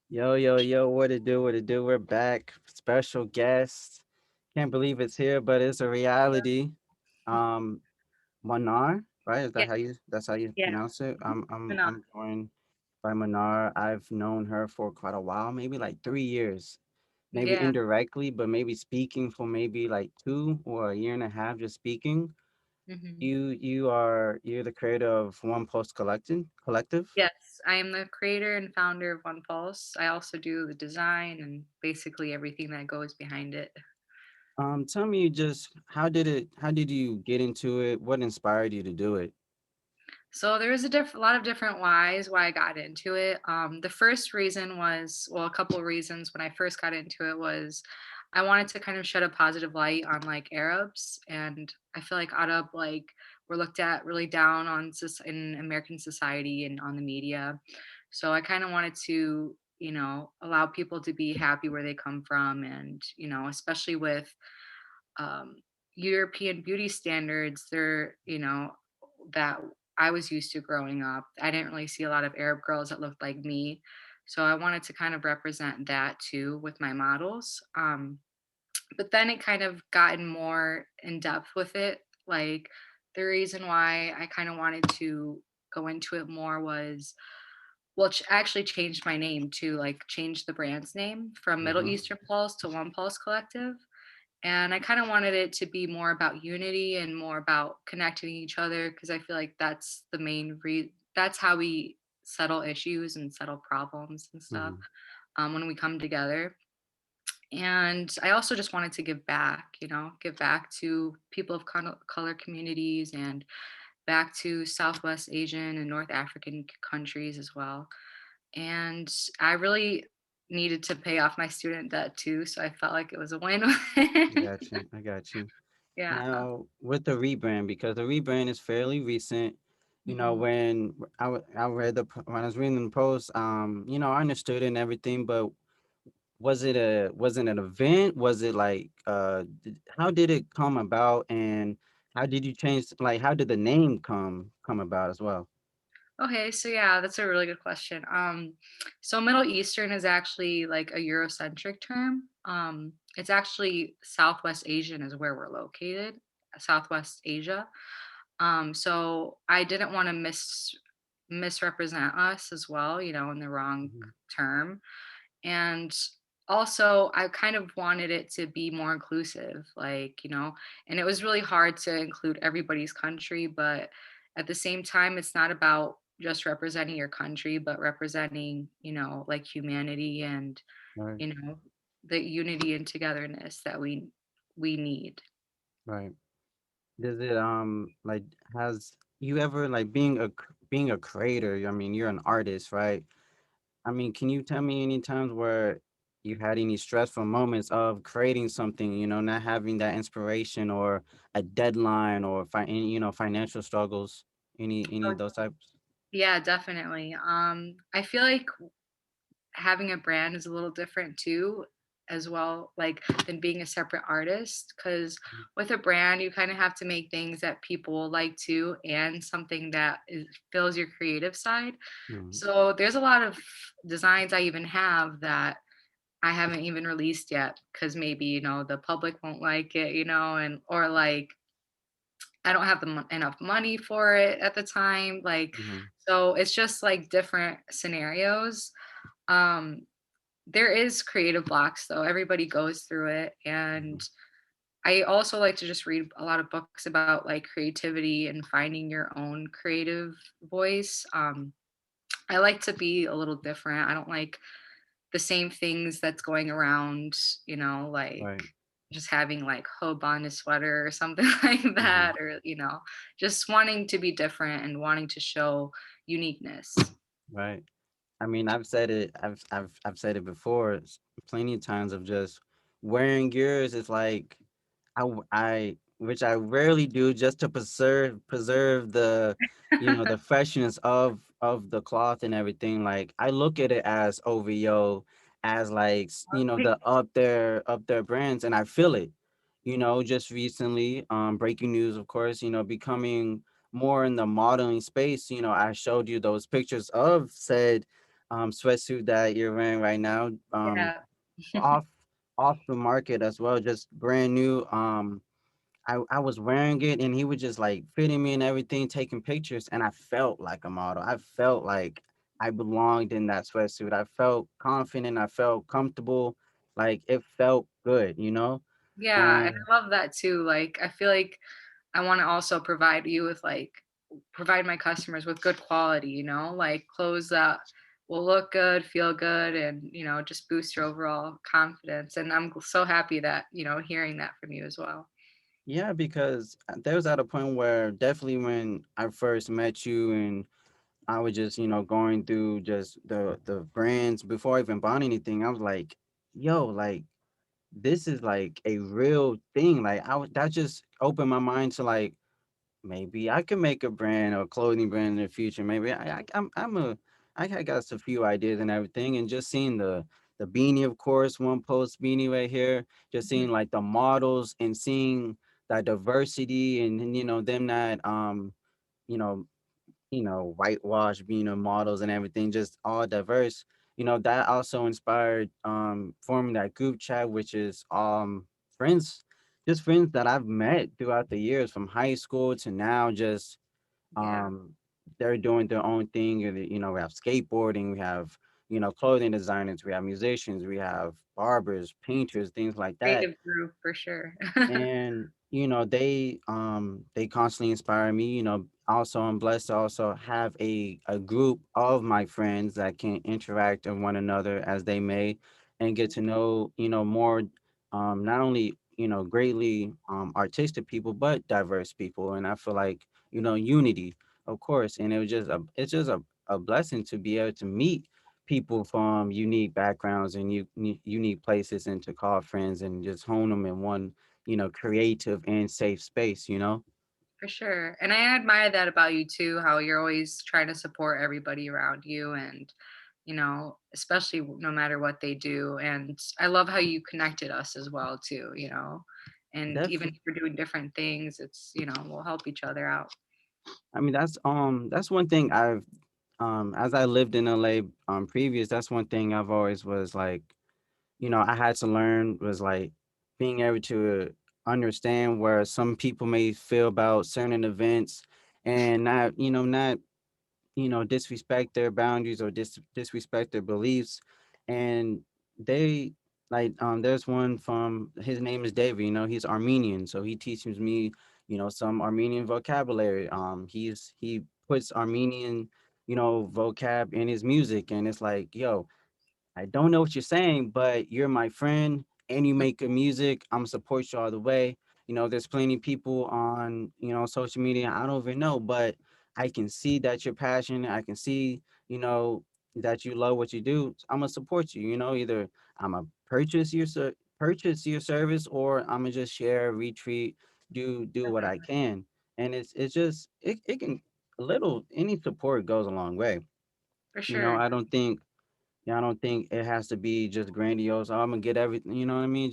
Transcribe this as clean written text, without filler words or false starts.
Yo, yo, yo, what it do? What it do? We're back. Special guest. Can't believe it's here, but it's a reality. Um, Manar, right? Is Yeah, that how you that's how you yeah, pronounce it? I'm why I'm not? I'm joined by Manar. I've known her for quite a while, maybe like 3 years. Maybe Yeah. indirectly, but maybe speaking for maybe like 2 or a year and a half, just speaking. hmm You're the creator of One Post Collective. Yes, I am the creator and founder of One Pulse. I also do the design and basically everything that goes behind it. Tell me just how did you get into it? What inspired you to do it? So there was a lot of different whys why I got into it. The first reason was, well, a couple of reasons when I first got into it was I wanted to kind of shed a positive light on like Arabs, and I feel like Arab we're looked at really down on in American society and on the media. So I kind of wanted to, allow people to be happy where they come from, and especially with um, European beauty standards, that I was used to growing up. I didn't really see a lot of Arab girls that looked like me. So I wanted to kind of represent that too with my models. But then it kind of gotten more in depth with it. Like the reason why I kind of wanted to go into it more was, well, actually changed my name to like change the brand's name from Middle Mhm. Eastern Pulse to One Pulse Collective, and I kind of wanted it to be more about unity and more about connecting each other because I feel like that's the that's how we settle issues and settle problems and stuff Mhm. when we come together. And I also just wanted to give back, give back to people of color communities and back to Southwest Asian and North African countries as well. And I really needed to pay off my student debt too, so I felt like it was a I win-win. got you. I got you. Yeah. Now, with the rebrand, because the rebrand is fairly recent, Mhm. I read when I was reading the post, I understood it and everything, but was it an event? Was it like how did it come about, and how did you change, like how did the name come about as well? Okay, so yeah, that's a really good question. So Middle Eastern is actually like a Eurocentric term. It's actually Southwest Asian is where we're located, Southwest Asia. So I didn't want to misrepresent us as well, in the wrong Mhm. term. And also, I kind of wanted it to be more inclusive, and it was really hard to include everybody's country, but at the same time, it's not about just representing your country, but representing, like humanity and, Right, you know, the unity and togetherness that we need. right. Does it like has you ever like being a creator? I mean, you're an artist, right? I mean, can you tell me any times where you had any stressful moments of creating something, not having that inspiration or a deadline or financial struggles, any Oh, of those types? yeah, definitely. I feel like having a brand is a little different too, as well, like, than being a separate artist, because with a brand you kind of have to make things that people like too, and something that fills your creative side. Mhm. So there's a lot of designs I even have that I haven't even released yet because maybe the public won't like it, and or like I don't have enough money for it at the time, like, Mhm. so it's just like different scenarios. um there is creative blocks though. Everybody goes through it. And Mhm. I also like to just read a lot of books about like creativity and finding your own creative voice. I like to be a little different. I don't like the same things that's going around, like Right. just having like hope on a sweater or something like Mhm. that, or, just wanting to be different and wanting to show uniqueness. Right. I mean, I've said it. I've said it before, plenty of times of just wearing yours. Is like which I rarely do, just to preserve the, the freshness of the cloth and everything. Like I look at it as OVO, as like the up there brands, and I feel it. Just recently, breaking news, of course. Becoming more in the modeling space. I showed you those pictures of said sweatsuit that you're wearing right now. Yeah. Off off the market as well, just brand new. I was wearing it and he was just like fitting me and everything, taking pictures, and I felt like a model. I felt like I belonged in that sweatsuit. I felt confident. I felt comfortable. Like it felt good, you know? Yeah, and And I love that too, like, I feel like I wanna also provide you with, like provide my customers with good quality, like clothes that will look good, feel good, and, just boost your overall confidence, and I'm so happy that, hearing that from you as well. yeah, because there was at a point where definitely when I first met you and I was just, going through just the brands before I even bought anything, I was like, yo, like this is like a real thing. Like that just opened my mind to like maybe I can make a brand or clothing brand in the future. Maybe I got a few ideas and everything, and just seeing the beanie, of course, one post beanie right here. Just Mhm. seeing like the models and seeing that diversity and them not you know whitewash, models and everything, just all diverse. That also inspired forming that group chat, which is friends, just friends that I've met throughout the years from high school to now, just Yeah, um they're doing their own thing. And, we have skateboarding, we have, clothing designers, we have musicians, we have barbers, painters, things like that. creative group for sure. And they constantly inspire me. Also I'm blessed to also have a group of my friends that can interact with one another as they may, and get to know more, not only greatly artistic people but diverse people. And I feel like unity, of course. And it's just a blessing to be able to meet people from unique backgrounds and unique places, and to call friends and just hone them in one creative and safe space. For sure. And I admire that about you too, how you're always trying to support everybody around you and, especially no matter what they do. And I love how you connected us as well too, and even if Definitely. we're doing different things, it's, we'll help each other out. I mean, that's one thing as I lived in LA previous, that's one thing I've always was like, I had to learn was like being able to understand where some people may feel about certain events, and not disrespect their boundaries or disrespect their beliefs. And they like there's one from, his name is David. He's Armenian, so he teaches me some Armenian vocabulary. He puts Armenian vocab in his music, and it's like, yo, I don't know what you're saying, but you're my friend and you make good music. I'm support you all the way. There's plenty of people on, social media I don't even know, but I can see that you're passionate. I can see, that you love what you do. I'm gonna support you. Either I'm gonna purchase your service, or I'm gonna just share, retweet, do what I Definitely. can. And it's just it can a little any support goes a long way. For sure. I don't think it has to be just grandiose. Oh, I'm gonna get everything. You know what I mean?